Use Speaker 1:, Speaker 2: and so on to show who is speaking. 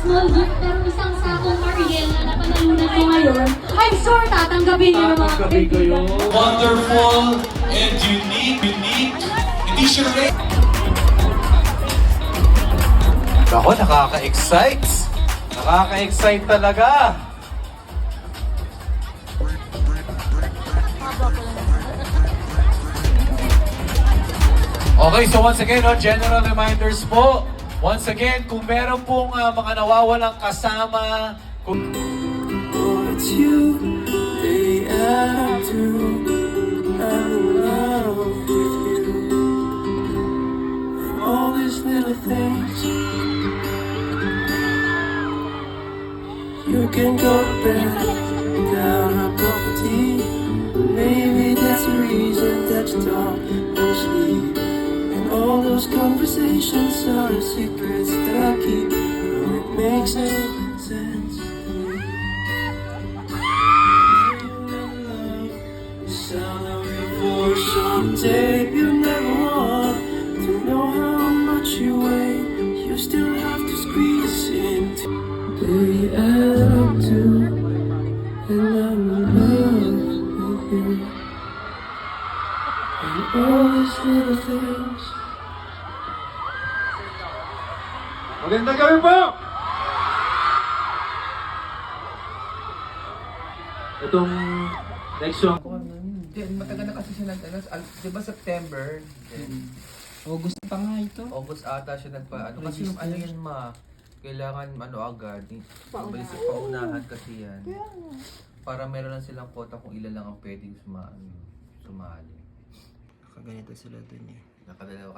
Speaker 1: Small gift pero isang sakong Mariel na napanalunan ko ngayon, I'm sure tatanggapin niyo ng mga kaibigan.
Speaker 2: Wonderful and unique. Hindi siya rin.
Speaker 3: Ako, nakaka-excite. Nakaka-excite talaga. Okay, so once again, general reminders po. Once again, kung meron pong mga nawawalang kasama, kung...
Speaker 4: Oh, it's you, they add up to, I'm in love with you. And all these little things, you can go to bed without a cup of tea. Maybe that's the reason that you don't sleep. All those conversations are the secrets that I keep. No, it makes no sense to me. The sound of your voice on tape. You never want to know how much you weigh. You still have to squeeze into. They add up to, and I'm in love with you. And all these little things.
Speaker 3: Magandang gabi po! Itong next song.
Speaker 5: Matagal na kasi siya di ba September?
Speaker 6: August pa nga ito.
Speaker 5: August ata siya kasi yung ano yan kailangan agad. Balik sa paunahan kasi yan. Para meron lang silang quota kung ilan lang ang pwedeng sumali.
Speaker 6: Nakaganito sila dun eh.
Speaker 5: Nakadalawa